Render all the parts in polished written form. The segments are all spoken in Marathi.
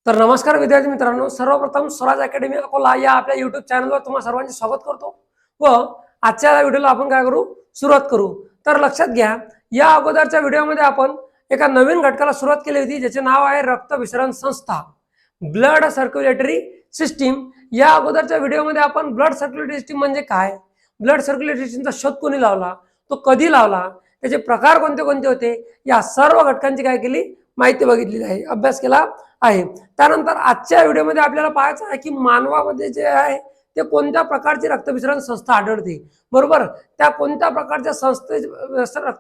तर नमस्कार विद्यार्थी मित्रांनो, सर्वप्रथम स्वराज अकॅडमी अकोला या आपल्या युट्यूब चॅनलवर तुम्हा सर्वांचे स्वागत करतो व आजच्या व्हिडिओला आपण काय करू, सुरुवात करू। तर लक्षात घ्या, या अगोदरच्या व्हिडिओमध्ये आपण एका नवीन घटकाला सुरुवात केली होती, ज्याचे नाव आहे रक्त विसरण संस्था, ब्लड सर्क्युलेटरी सिस्टीम। या अगोदरच्या व्हिडिओमध्ये आपण ब्लड सर्क्युलेटरी सिस्टीम म्हणजे काय, ब्लड सर्क्युलेटरी सिस्टीमचा शोध कोणी लावला, तो कधी लावला, त्याचे प्रकार कोणते कोणते होते, या सर्व घटकांची काय केली माहिती बघितलेली आहे, अभ्यास केला आहे। त्यानंतर आजच्या व्हिडिओमध्ये आपल्याला पाहायचं आहे की मानवामध्ये जे आहे ते कोणत्या प्रकारची रक्तविसरण संस्था आढळते, बरोबर। त्या कोणत्या प्रकारच्या संस्थे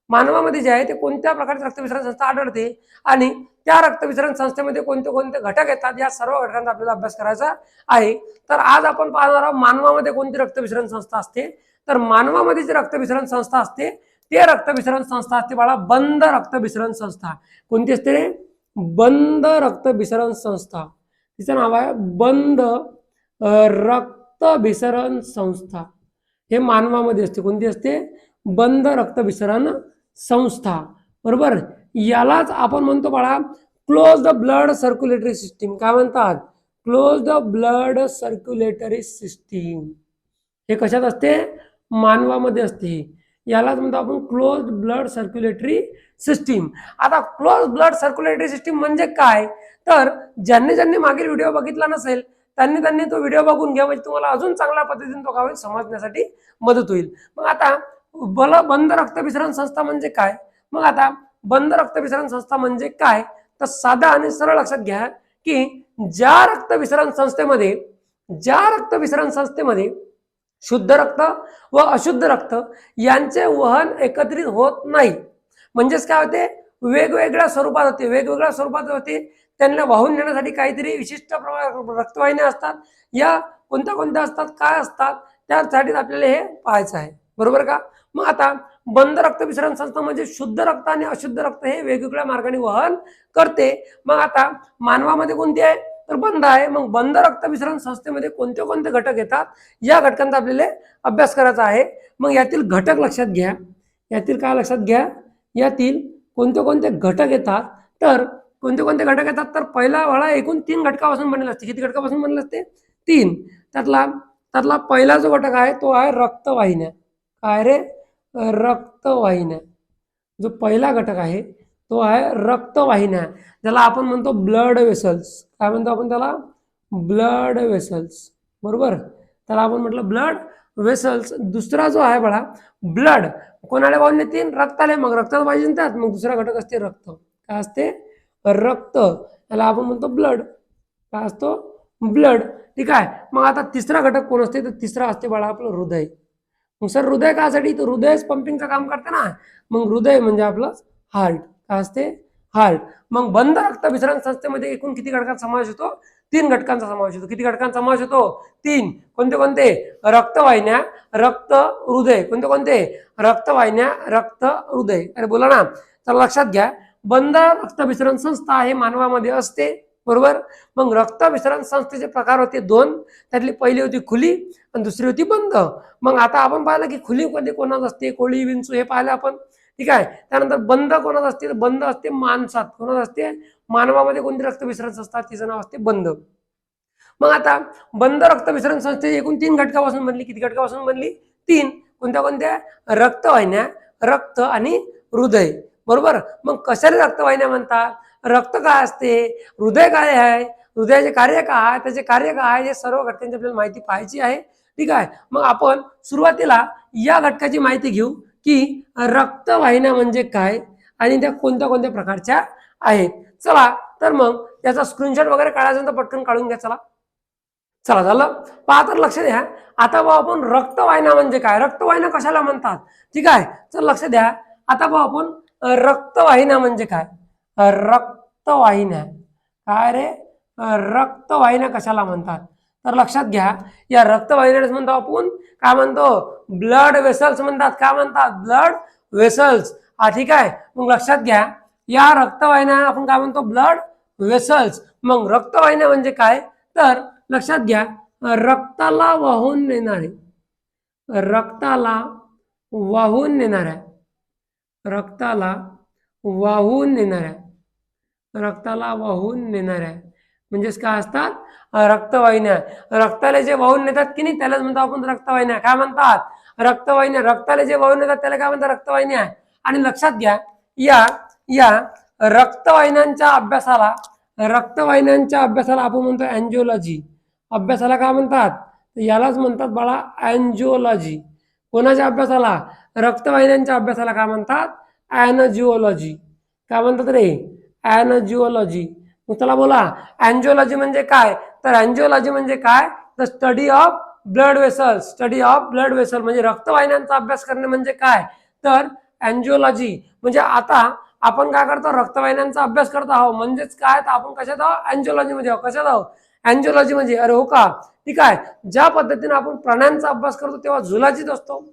मानवामध्ये जे आहे ते कोणत्या प्रकारची रक्तविसरण संस्था आढळते आणि त्या रक्तविसरण संस्थेमध्ये कोणते कोणते घटक येतात, या सर्व घटकांचा आपल्याला अभ्यास करायचा आहे। तर आज आपण पाहणार आहोत मानवामध्ये कोणती रक्तविसरण संस्था असते। तर मानवामध्ये जी रक्तविसरण संस्था असते ते रक्तविसरण संस्था असते बाळा बंद रक्तविसरण संस्था। कोणती असते? बंद रक्तभिसरण संस्था। तिचं नाव आहे बंद रक्तभिसरण संस्था। हे मानवामध्ये असते। कोणती असते? बंद रक्तभिसरण संस्था, बरोबर। यालाच आपण म्हणतो बाळा close the blood circulatory system. काय म्हणतात? Close the blood circulatory system. हे कशात असते? मानवामध्ये असते। यालाच म्हणतो आपण क्लोज ब्लड सर्क्युलेटरी सिस्टीम। आता क्लोज ब्लड सर्क्युलेटरी सिस्टीम म्हणजे काय, तर ज्यांनी मागील व्हिडिओ बघितला नसेल त्यांनी तो व्हिडिओ बघून घ्या, म्हणजे तुम्हाला अजून चांगल्या पद्धतीने तो काय समजण्यासाठी मदत होईल। मग आता बंद रक्तभिसरण संस्था म्हणजे काय, मग आता बंद रक्तभिसरण संस्था म्हणजे काय, तर साधा आणि सरळ लक्षात घ्या की ज्या रक्तभिसरण संस्थेमध्ये शुद्ध रक्त व अशुद्ध रक्त यांचे वहन एकत्रित होत नाही, म्हणजेच काय होते, वेगवेगळ्या स्वरूपात होते। त्यांना वाहून नेण्यासाठी काहीतरी विशिष्ट रक्तवाहिन्या असतात, या कोणत्या असतात, काय असतात, त्यासाठी आपल्याला हे पाहायचं आहे, बरोबर का। मग आता बंद रक्तभिसरण संस्था म्हणजे शुद्ध रक्त आणि अशुद्ध रक्त हे वेगवेगळ्या मार्गाने वहन करते। मग आता मानवामध्ये कोणती आहे, तर बंद आहे। मग बंद रक्तभिसरण संस्थेमध्ये कोणते कोणते घटक येतात, या घटकांचा आपल्याला अभ्यास करायचा आहे। मग यातील घटक लक्षात घ्या, यातील काय लक्षात घ्या, यातील कोणते कोणते घटक येतात, तर कोणते कोणते घटक येतात, तर पहिला वाला एकूण 3 घटकापासून बनलेला असते। किती घटकापासून बनलेला असते? 3। त्यातला पहिला जो घटक आहे तो आहे रक्तवाहिन्या। काय रे? रक्तवाहिन्या। जो पहिला घटक आहे तो आहे रक्तवाहिन्या, ज्याला आपण म्हणतो ब्लड वेसल्स। काय म्हणतो आपण त्याला? ब्लड वेसल्स, बरोबर। त्याला आपण म्हटलं ब्लड वेसल्स। दुसरा जो आहे बघा ब्लड, कोणाला वाहून नेतील? रक्ताले। मग रक्तात पाहिजे त्यात, मग दुसरा घटक असते रक्त। काय असते? रक्त। याला आपण म्हणतो ब्लड। काय असतो? ब्लड, ठीक आहे। मग आता तिसरा घटक कोण असते, तर तिसरा असते बाळा आपलं हृदय। मग सर हृदय कासाठी, तर हृदयच पंपिंगचं काम करते ना, मग हृदय म्हणजे आपलं हार्ट। काय असते? हार्ट। मग बंद रक्तभिसरण संस्थेमध्ये एकूण किती घटकांचा समावेश होतो? 3 घटकांचा समावेश होतो। किती घटकांचा समावेश होतो? 3। कोणते कोणते? रक्तवाहिन्या, रक्त, हृदय। कोणते कोणते? रक्तवाहिन्या, रक्त, हृदय। अरे बोला ना। तर लक्षात घ्या, बंद रक्तभिसरण संस्था हे मानवामध्ये असते, बरोबर। मग रक्तभिसरण संस्थेचे प्रकार होते 2, त्यातली पहिली होती खुली आणि दुसरी होती बंद। मग आता आपण पाहिलं की खुली मध्ये कोणाच असते, कोळी, विंचू हे पाहिलं आपण, ठीक आहे। त्यानंतर बंद कोणाच असते, बंद असते माणसात। कोणाच असते? मानवामध्ये कोणती रक्तभिसरण संस्था, तिचं नाव असते बंद। मग आता बंद रक्तभिसरण संस्थे एकूण 3 घटकापासून बनली। किती घटकापासून बनली? 3। कोणत्या कोणत्या? रक्तवाहिन्या, रक्त आणि हृदय, बरोबर। मग कशाला रक्तवाहिन्या म्हणतात? रक्त काय असते, हृदय काय आहे, हृदयाचे कार्य काय, त्याचे कार्य काय, हे सर्व घटकांची आपल्याला माहिती पाहायची आहे, ठीक आहे। मग आपण सुरुवातीला या घटकाची माहिती घेऊ की रक्तवाहिन्या म्हणजे काय आणि त्या कोणत्या कोणत्या प्रकारच्या आहेत। चला, तर मग याचा स्क्रीनशॉट वगैरे काढायचा तर पटकन काढून घ्या। चला झालं पहा। तर लक्ष द्या, आता बघा आपण रक्तवाहिन्या म्हणजे काय, रक्तवाहिन्या कशाला म्हणतात, ठीक आहे। तर लक्ष द्या, आता बघा आपण रक्तवाहिन्या म्हणजे काय, रक्तवाहिन्या काय रे, रक्तवाहिन्या कशाला म्हणतात, तर लक्षात घ्या, या रक्तवाहिन्याच म्हणतो आपण, काय म्हणतो? ब्लड वेसल्स म्हणतात। काय म्हणतात? ब्लड वेसल्स, हा ठीक आहे। मग लक्षात घ्या, या रक्तवाहिन्या आपण काय म्हणतो? Blood vessels. मग रक्तवाहिन्या म्हणजे काय, तर लक्षात घ्या, रक्ताला वाहून नेणारे, रक्ताला वाहून नेणाऱ्या, रक्ताला वाहून नेणाऱ्या, रक्ताला वाहून नेणाऱ्या म्हणजेच काय असतात, रक्तवाहिन्या. रक्ताला जे वाहून नेतात की नाही त्यालाच म्हणतो आपण रक्तवाहिन्या. काय म्हणतात, रक्तवाहिन्या. रक्ताला जे वाहून नेतात त्याला काय म्हणतात, रक्तवाहिन्या. आणि लक्षात घ्या, या या रक्तवाहिन्यांच्या अभ्यासाला आपण म्हणतो अँजिओलॉजी. अभ्यासाला काय म्हणतात, यालाच म्हणतात बाळा अँजिओलॉजी. कोणाच्या अभ्यासाला, रक्तवाहिन्यांच्या अभ्यासाला काय म्हणतात, अॅनजिओलॉजी. काय म्हणतात रे, अॅनजिओलॉजी. मग चला बोला, अँजिओलॉजी म्हणजे काय, तर अँजिओलॉजी म्हणजे काय, the study of blood vessel. Study of blood vessel म्हणजे रक्तवाहिन्यांचा अभ्यास करणे म्हणजे काय, तर अँजिओलॉजी. म्हणजे आता आपण काय करतो, रक्तवाहिन्यांचा अभ्यास करत आहोत. म्हणजेच काय, तर आपण कशात आहोत, अँजिओलॉजी मध्ये आहोत. कशात आहोत, अँजिओलॉजी मध्ये. अरे हो का, ठीक आहे. ज्या पद्धतीने आपण प्राण्यांचा अभ्यास करतो तेव्हा झुलॉजीत असतो,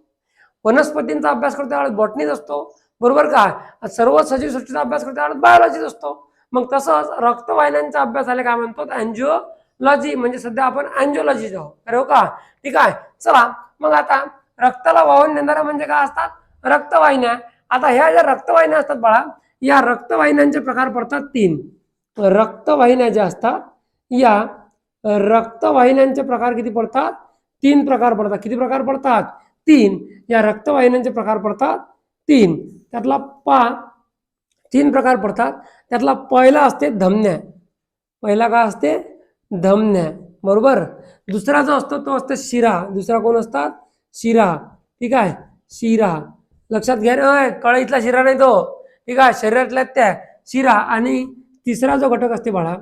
वनस्पतींचा अभ्यास करतो त्यावेळेस बॉटनीत असतो, बरोबर का. सर्व सजीव सृष्टीचा अभ्यास करतो त्यावेळेस बायोलॉजीत असतो. मग तसंच रक्तवाहिन्यांचा अभ्यासाला काय म्हणतो, अँजिओलॉजी. म्हणजे सध्या आपण अँजिओलॉजी आहोत. अरे हो का, ठीक आहे. चला मग आता रक्ताला वाहून नेणाऱ्या म्हणजे काय असतात, रक्तवाहिन्या. आता ह्या ज्या रक्तवाहिन्या असतात बाळा, या रक्तवाहिन्यांचे प्रकार पडतात 3. रक्तवाहिन्या ज्या असतात, या रक्तवाहिन्यांचे प्रकार किती पडतात, 3 प्रकार पडतात. किती प्रकार पडतात, 3. या रक्तवाहिन्यांचे प्रकार पडतात 3. त्यातला 3 प्रकार पडतात. त्यातला पहिला असते धमन्या. पहिला काय असते, धमन्या, बरोबर. दुसरा जो असतो तो असतो शिरा. दुसरा कोण असतात, शिरा, ठीक आहे, शिरा. लक्षात घ्या रे, कळईतला शिरा नाही तो, ठीक आहे, शरीरातल्या त्या शिरा. आणि तिसरा जो घटक असते बाळा,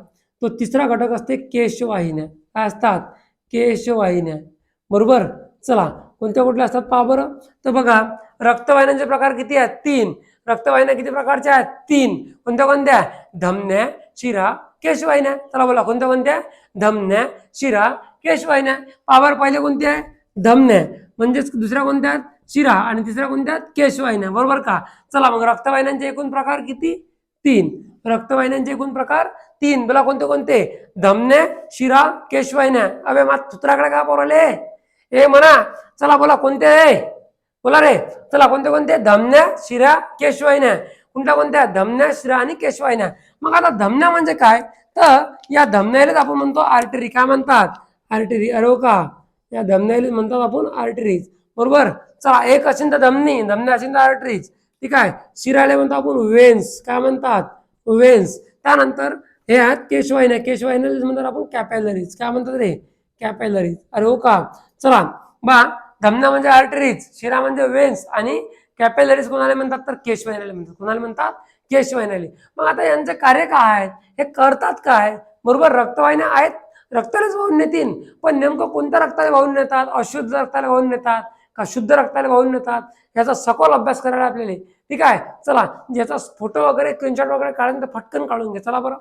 तो तिसरा घटक असते केशवाहिन्या. काय असतात, केशवाहिन्या, बरोबर. चला कोणत्या कुठल्या असतात पहा बरं. तर बघा, रक्तवाहिन्यांचे प्रकार किती आहेत, 3. रक्तवाहिन्या किती प्रकारच्या आहेत, 3. कोणत्या कोणत्या, धमन्या, शिरा, केशवाहिन्या. चला बोला, कोणत्या कोणत्या, धमन्या, शिरा, केशवाहिन्या. पावर पहिले कोणते आहे, धमन्या. म्हणजेच दुसऱ्या कोणत्या, शिरा. आणि तिसऱ्या कोणत्या, केशवाहिन्या, बरोबर का. चला मग रक्तवाहिन्यांचे एकूण प्रकार किती, 3. रक्तवाहिन्यांचे एकूण प्रकार 3. बोला कोणते कोणते, धमन्या, शिरा, केशवाहिन्या. अबे मा सूत्राकडे काय पोरले, हे म्हणा. चला बोला कोणते आहे, बोला रे. चला कोणते कोणते, धमन्या, शिरा, केशवाहिन्या. कोणत्या कोणत्या, धमन्या, शिरा आणि केशवाहिन्या. मग आता धमन्या म्हणजे काय, तर या धमन्यालाच आपण म्हणतो आर्टरी. काय म्हणतात, आर्टरी. अरे हो का, या धमन्याला म्हणतात आपण आर्टरीज, बरोबर. चला, एक असेल तर धमनी, धमन्या असेल तर आर्टरीज, ठीक आहे. शिराला म्हणतो आपण वेन्स. काय म्हणतात, वेन्स. त्यानंतर हे आहेत केशवाहिन्या. केशवाहिन्याला म्हणतात आपण कॅपॅलरीज. काय म्हणतात रे, कॅपॅलरीज. अरे हो का. चला बा, धमन्या म्हणजे आर्टरीज, शिरा म्हणजे वेन्स आणि कॅपॅलरीज कोणाला म्हणतात, तर केशवाहिन्याला म्हणतात. कोणाला म्हणतात, केशवाहिन्याला. मग आता यांचे कार्य काय आहेत, हे करतात काय, बरोबर. रक्तवाहिन्या आहेत, रक्तालाच वाहून नेतील. पण नेमकं कोणत्या रक्ताला वाहून नेतात, अशुद्ध रक्ताला वाहून नेतात का शुद्ध रक्ताला वाहून नेतात, याचा सखोल अभ्यास करायला आपल्याला, ठीक आहे. चला, याचा फोटो वगैरे स्क्रीनशॉट वगैरे काढून तर फटकन काढून घ्या. चला बरं,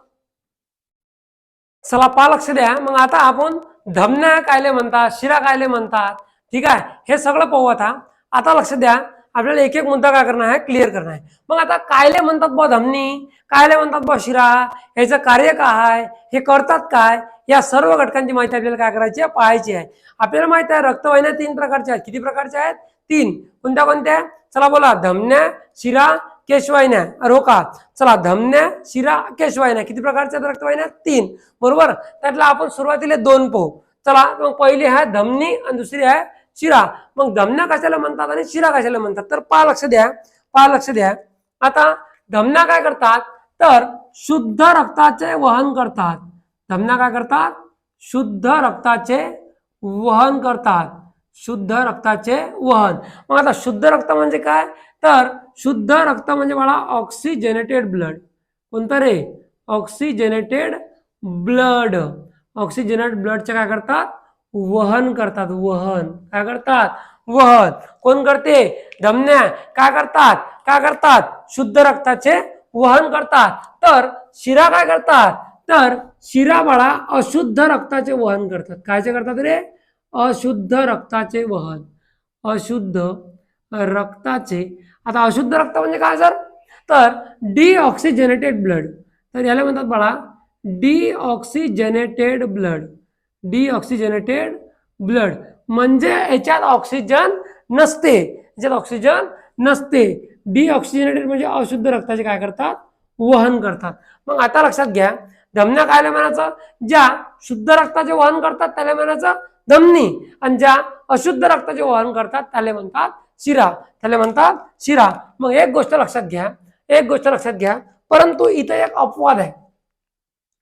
चला पा, लक्ष द्या. मग आता आपण धमन्या कायले म्हणतात, शिरा कायले म्हणतात, ठीक आहे, हे सगळं पाहू. आता लक्ष द्या, आपल्याला एक एक मुद्दा काय करणार आहे, क्लिअर करणार आहे. मग आता कायले म्हणतात बा धमनी, कायले म्हणतात बा शिरा, याचं कार्य काय आहे, हे करतात काय, या सर्व घटकांची माहिती आपल्याला काय करायची आहे, पाहायची आहे. आपल्याला माहिती आहे रक्तवाहिन्या 3 प्रकारच्या आहेत. किती प्रकारच्या आहेत, 3. कोणत्या कोणत्या, चला बोला, धमन्या, शिरा, केशवाहिन्या. अरे हो का. चला, धमन्या, शिरा, केशवाहिन्या किती प्रकारच्या रक्तवाहिन्या, 3, बरोबर. त्यातला आपण सुरुवातीला 2 पाहू. चला, मग पहिली आहे धमनी आणि दुसरी आहे शिरा. मग धमन्या कशाला म्हणतात आणि शिरा कशाला म्हणतात, तर पहा, लक्ष द्या, पहा, लक्ष द्या. आता धमन्या काय करतात, तर शुद्ध रक्ताचे वहन करतात. धमन्या काय करतात, शुद्ध रक्ताचे वहन करतात. शुद्ध रक्ताचे वहन. मग आता शुद्ध रक्त म्हणजे काय, तर शुद्ध रक्त म्हणजे मला ऑक्सिजनेटेड ब्लड. कोणतं रे, ऑक्सिजनेटेड ब्लड. ऑक्सिजनेटेड ब्लडचे काय करतात, वहन करतात. वहन काय करतात, वहन कोण करते, धमन्या. काय करतात, काय करतात, शुद्ध रक्ताचे वहन करतात. तर शिरा काय करतात, तर शिरा बाळा अशुद्ध रक्ताचे वहन करतात. कायचे करतात रे, अशुद्ध रक्ताचे वहन. अशुद्ध रक्ताचे. आता अशुद्ध रक्त म्हणजे काय सर, तर डिऑक्सिजनेटेड ब्लड. तर याला म्हणतात बाळा डिऑक्सिजनेटेड ब्लड. डिऑक्सिजनेटेड ब्लड म्हणजे याच्यात ऑक्सिजन नसते, याच्यात ऑक्सिजन नसते. डिऑक्सिजनेटेड म्हणजे अशुद्ध रक्ताचे काय करतात, वहन करतात. मग आता लक्षात घ्या, धमन्या कायला म्हणायचं, ज्या शुद्ध रक्ताचे वहन करतात त्याला म्हणायचं धमनी, आणि ज्या अशुद्ध रक्ताचे वहन करतात त्याला म्हणतात शिरा, त्याला म्हणतात शिरा. मग एक गोष्ट लक्षात घ्या, एक गोष्ट लक्षात घ्या, परंतु इथे एक अपवाद आहे,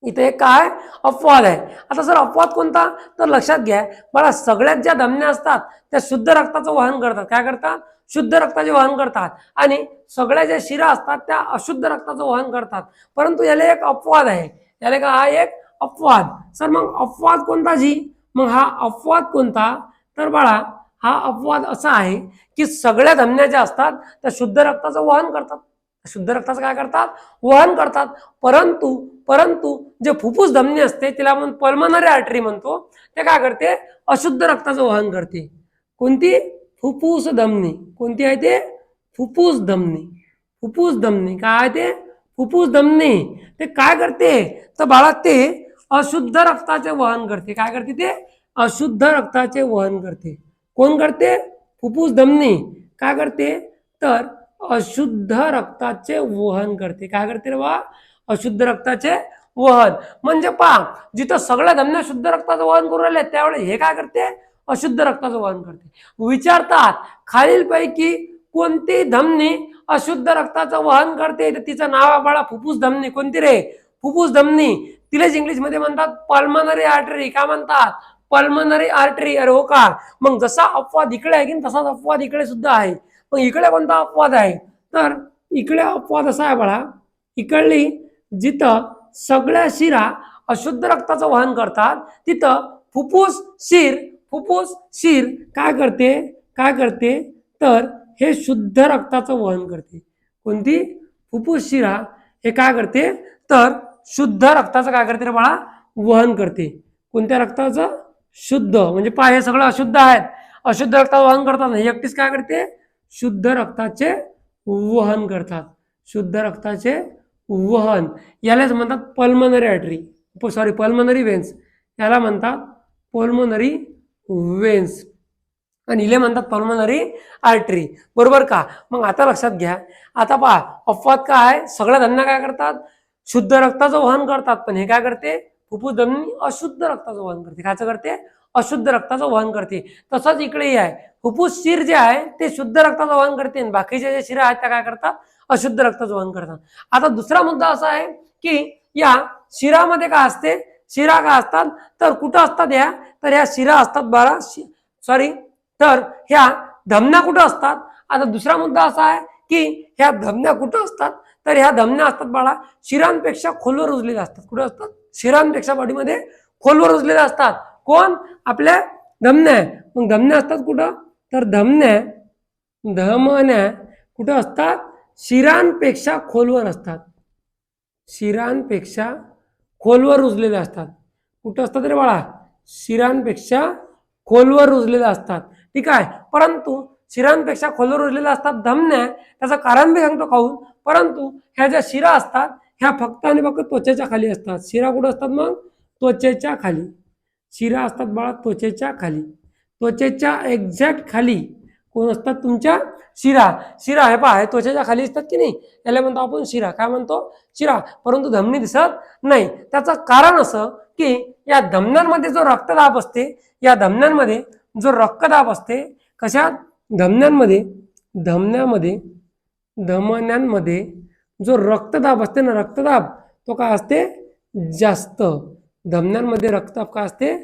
इथे एक काय अपवाद आहे. आता सर अपवाद कोणता, तर लक्षात घ्या बघा, सगळ्यात ज्या धमन्या असतात त्या शुद्ध रक्ताचं वहन करतात, काय करतात, शुद्ध रक्ताचे वहन करतात, आणि सगळ्या ज्या शिरा असतात त्या अशुद्ध रक्ताचं वहन करतात. परंतु याला एक अपवाद आहे, याला का हा एक अपवाद. सर मग अपवाद कोणता जी, मग हा अपवाद कोणता, तर बाळा हा अपवाद असा आहे की सगळ्या धमन्या ज्या असतात त्या शुद्ध रक्ताचं वहन करतात, शुद्ध रक्ताचं काय करतात, वहन करतात. परंतु परंतु जे फुफ्फुस धमनी असते तिला आपण पल्मनरी आर्टरी म्हणतो, ते काय करते, अशुद्ध रक्ताचं वहन करते. कोणती, फुफ्फुस धमनी, कोणती आहे ते, फुफ्फुस धमनी, फुफ्फुस धमनी काय आहे ते, फुफ्फुस धमनी. ते काय करते, तर बाळा ते अशुद्ध रक्ताचे वहन करते, काय करते ते, अशुद्ध रक्ताचे वहन करते. कोण करते, फुफ्फुस धमनी काय करते, तर अशुद्ध रक्ताचे वहन करते. काय करते रे बा, अशुद्ध रक्ताचे वहन. म्हणजे पहा, जिथं सगळ्या धमन्या शुद्ध रक्ताचं वहन करून राहिले त्यावेळेस हे काय करते, अशुद्ध रक्ताचं वहन करते. विचारतात खालीलपैकी कोणती धमनी अशुद्ध रक्ताचं वहन करते, तर तिचं नाव आहे बाळा फुफ्फुस धमनी. कोणती रे, फुफ्फुस धमनी. तिलाच इंग्लिश मध्ये म्हणतात पल्मनरी आर्टरी. काय म्हणतात, पल्मनरी आर्टरी. अरे हो का, मग जसा अपवाद इकडे आहे की तसाच अपवाद इकडे सुद्धा आहे. मग इकडे कोणता अपवाद आहे, तर इकडे अपवाद असा आहे बाळा, इकडली जिथं सगळ्या शिरा अशुद्ध रक्ताचं वहन करतात तिथं फुफ्फुस शिर, फुफ्फुस शिर काय करते, काय करते, तर हे शुद्ध रक्ताचं वहन करते. कोणती, फुफ्फुस शिरा हे काय करते, तर शुद्ध रक्ताचं काय करते रे बाळा, वहन करते. कोणत्या रक्ताचं, शुद्ध. म्हणजे पहा हे सगळं अशुद्ध आहेत, अशुद्ध रक्ताचं वहन करतात, हे एकटीच काय करते, शुद्ध रक्ताचे वहन करतात, शुद्ध रक्ताचे वहन. यालाच म्हणतात pulmonary artery, sorry pulmonary veins, याला म्हणतात पल्मनरी वेन्स, आणि इले म्हणतात पल्मनरी आर्टरी. बरोबर का. मग आता लक्षात घ्या, आता पहा अपवाद काय, सगळ्या धमन्या काय करतात, शुद्ध रक्ताचं वहन करतात, पण हे काय करते, फुफ्फुस धमनी अशुद्ध रक्ताचं वहन करते. कायचं करते, अशुद्ध रक्ताचं वहन करते. तसंच इकडेही आहे, फुफ्फुस शिर जे आहे ते शुद्ध रक्ताचं वहन करते, आणि बाकीच्या ज्या शिरा आहेत त्या काय करतात, अशुद्ध रक्ताचं वहन करतात. आता दुसरा मुद्दा असा आहे की या शिरामध्ये काय असते, शिरा काय असतात, तर कुठं असतात या, तर ह्या शिरा असतात बाळा, सॉरी, तर ह्या धमन्या कुठं असतात. आता दुसरा मुद्दा असा आहे की ह्या धमन्या कुठं असतात, तर ह्या धमन्या असतात बाळा शिरांपेक्षा खोलवर रुजलेल्या असतात. कुठं असतात, शिरांपेक्षा बॉडीमध्ये खोलवर रुजलेल्या असतात. कोण, आपल्या धमन्या. मग धमन्या असतात कुठं, तर धमन्या, धमन्या कुठं असतात, शिरांपेक्षा खोलवर असतात, शिरांपेक्षा खोलवर रुजलेल्या असतात. कुठं असतात रे बाळा, शिरांपेक्षा खोलवर रुजलेल्या असतात. ठीक आहे. परंतु शिरांपेक्षा खोलवर रुजलेल्या असतात धमन्या, त्याचं कारण मी सांगतो काहून, परंतु ह्या ज्या शिरा असतात ह्या फक्त आणि फक्त त्वचेच्या खाली असतात. शिरा कुठं असतात, मग त्वचेच्या खाली. शिरा असतात बाळा त्वचेच्या खाली, त्वचेच्या एक्झॅक्ट खाली कोण असतात, तुमच्या शिरा. शिरा हे पहा त्वचेच्या खाली असतात की नाही, याला म्हणतो आपण शिरा. काय म्हणतो, शिरा. परंतु धमनी दिसत नाही. त्याचं कारण असं की या धमन्यांमध्ये जो रक्तदाब असते, या धमन्यांमध्ये जो रक्तदाब असते, कशात, धमन्यांमध्ये, धमन्यांमध्ये, धमन्यांमध्ये जो रक्तदाब असते ना, रक्तदाब तो काय असते, जास्त. धमन्यांमध्ये रक्तदाब काय असते,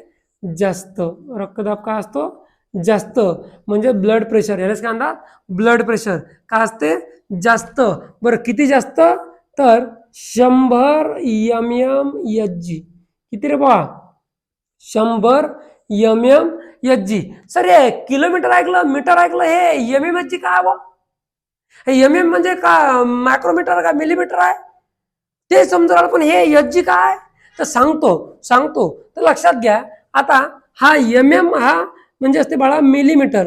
जास्त. रक्तदाब काय असतो, जास्त. म्हणजे ब्लड प्रेशर, यालाच काय म्हणतात, ब्लड प्रेशर काय असते, जास्त. बरं किती जास्त, तर 100 mmHg. किती रे बा, 100 mmHg. सर हे किलोमीटर ऐकलं, मीटर ऐकलं, हे mmHg काय बा, हे म्हणजे का मायक्रोमीटर का मिलीमीटर आहे ते समजा, पण हे Hg काय, तर सांगतो तर लक्षात घ्या. आता हा हा म्हणजे असते बाळा मिलीमीटर,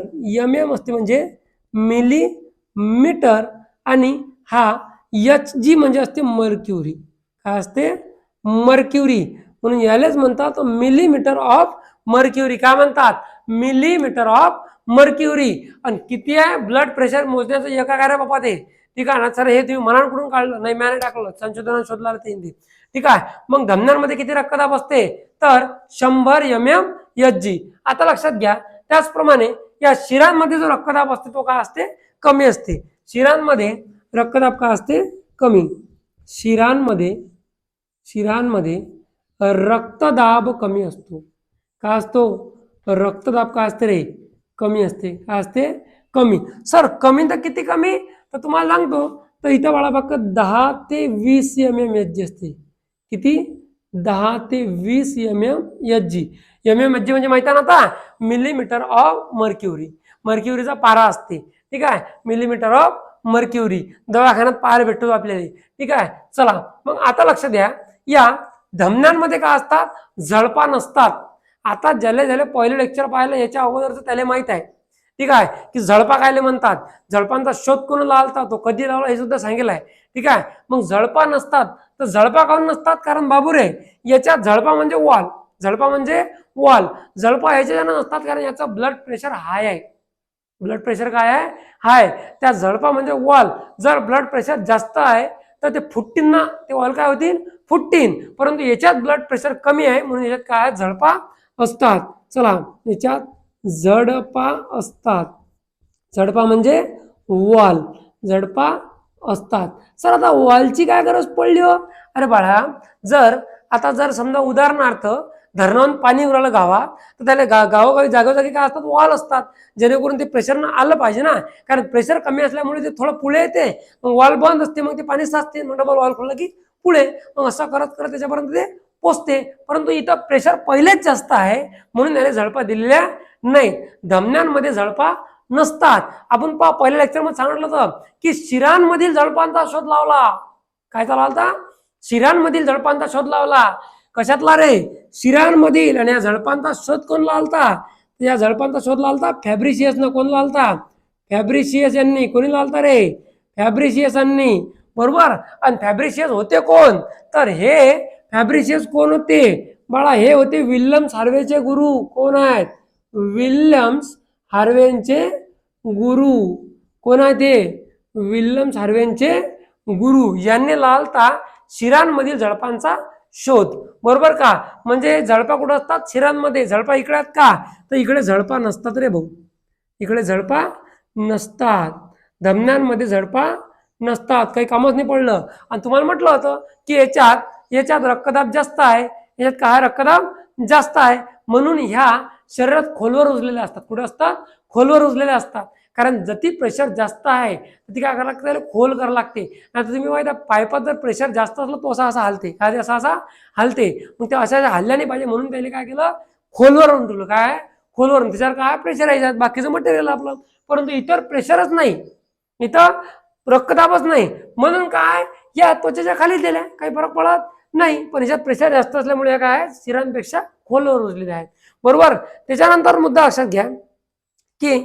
असते म्हणजे मिलीमीटर, आणि हा Hg म्हणजे असते मर्क्युरी. काय असते, मर्क्युरी. म्हणून यालाच म्हणतात मिलीमीटर ऑफ मर्क्युरी. काय म्हणतात, मिलीमीटर ऑफ मर्क्युरी. आणि किती आहे ब्लड प्रेशर मोजण्याचं एका काय रे बाबा ते, ठीक आहे ना सर, हे तुम्ही मनाकडून काढलं नाही, मॅने टाकलं, संशोधनात शोधला ते हिंदी, ठीक आहे. मग धमन्यांमध्ये किती रक्तदाब असते तर 100 mmHg. आता लक्षात घ्या त्याचप्रमाणे या शिरांमध्ये जो रक्तदाब असते तो काय असते कमी असते. शिरांमध्ये रक्तदाब काय असते कमी. शिरांमध्ये रक्तदाब कमी असतो. काय असतो रक्तदाब काय असते रे कमी असते. काय असते कमी. सर कमी तर किती कमी तर तुम्हाला सांगतो तर इथं बाळा फक्त 10 ते 20 mmHg असते. किती 10 ते 20 mmHg. mmHg म्हणजे माहिती आहे ना आता मिलीमीटर ऑफ मर्क्युरी. मर्क्युरीचा पारा असते ठीक आहे. मिलीमीटर ऑफ मर्क्युरी दवाखान्यात पाहायला भेटतो आपल्याला ठीक आहे. चला मग आता लक्ष द्या या धमन्यांमध्ये काय असतात झळपा नसतात. आता ज्याला पहिलं लेक्चर पाहिलं याच्या अगोदरच त्याला माहित आहे ठीक आहे की झळपा कायले म्हणतात. झळपांचा शोध कोण लावला तो कधी लावला हे सुद्धा सांगितलं आहे ठीक आहे. मग झळपा नसतात तर झळपा काऊन नसतात कारण बाबूरे याच्यात झळपा म्हणजे वॉल. झळपा म्हणजे वॉल. झळपा ह्याच्यानं नसतात कारण याचा ब्लड प्रेशर हाय आहे. ब्लड प्रेशर काय आहे हाय. त्या झळपा म्हणजे वॉल. जर ब्लड प्रेशर जास्त आहे तर ते फुटतील ना ते वॉल काय होतील फुटतील. परंतु याच्यात ब्लड प्रेशर कमी आहे म्हणून याच्यात काय झळपा असतात. चला याच्यात झडपा असतात. झडपा म्हणजे वॉल. झडपा असतात. सर आता वॉलची काय गरज पडली हो. अरे बाळा जर समजा उदाहरणार्थ धरणावरून पाणी उरालं गावात तर त्याला गावोगावी जागोजागी काय असतात वॉल असतात जेणेकरून ते प्रेशर आलं पाहिजे ना. कारण प्रेशर कमी असल्यामुळे ते थोडं पुढे येते मग वॉल बंद असते मग ते पाणी साचते मग डबल वॉल खोललं की पुढे मग असं करत करत त्याच्यापर्यंत ते पोचते. परंतु इथं प्रेशर पहिलेच जास्त आहे म्हणून त्याने झळपा दिलेल्या नाही. धमन्यांमध्ये झळपा नसतात. आपण पहिल्या लेक्चर मध्ये सांगितलं होतं की शिरांमधील झळपांचा शोध लावला. काय चालला होता शिरांमधील झळपांचा शोध लावला. कशातला रे शिरांमधील. आणि या झळपांचा शोध कोण लावता या झळपांचा शोध लावता फॅब्रिशियस न. कोण लावता फॅब्रिशियस यांनी. कोणी लावता रे फॅब्रिशियस यांनी बरोबर. आणि फॅब्रिशियस होते कोण तर हे फॅब्रिशियस कोण होते बाळा हे होते विल्यम्स हार्वेचे गुरु. कोण आहेत विल्यम्स हार्वेचे गुरु. कोण आहे ते विल्यम्स हार्वेचे गुरु. यांनी लावता शिरांमधील झळपांचा शोध बरोबर का. म्हणजे झळपा कुठं असतात शिरांमध्ये. झळपा इकडे आहेत का तर इकडे झळपा नसतात रे भाऊ. इकडे झळपा नसतात. धमन्यांमध्ये झळपा नसतात. काही कामच नाही पडलं. आणि तुम्हाला म्हटलं होतं की याच्यात रक्तदाब जास्त आहे. याच्यात काय रक्तदाब जास्त आहे म्हणून ह्या शरीरात खोलवर रुजलेल्या असतात. कुठे असतात खोलवर रुजलेल्या असतात. कारण जती प्रेशर जास्त आहे ती काय करायला लागते खोल करायला लागते. आता तुम्ही माहिती पाईपात जर प्रेशर जास्त असलं तो असा हलते. काय असा हलते मग ते अशा हल्ल्या नाही पाहिजे म्हणून त्याने काय केलं खोलवर आणून ठेवलं. काय खोलवर त्याच्यावर काय प्रेशर आहे बाकीचं मटेरियल आपलं. परंतु इतर प्रेशरच नाही इथं रक्तदाबच नाही म्हणून काय या त्वचेच्या खाली दिल्या काही फरक पडत नाही. पण याच्यात प्रेशर जास्त असल्यामुळे काय शिरांपेक्षा खोलवर रुजलेले आहेत बरोबर. त्याच्यानंतर मुद्दा लक्षात घ्या की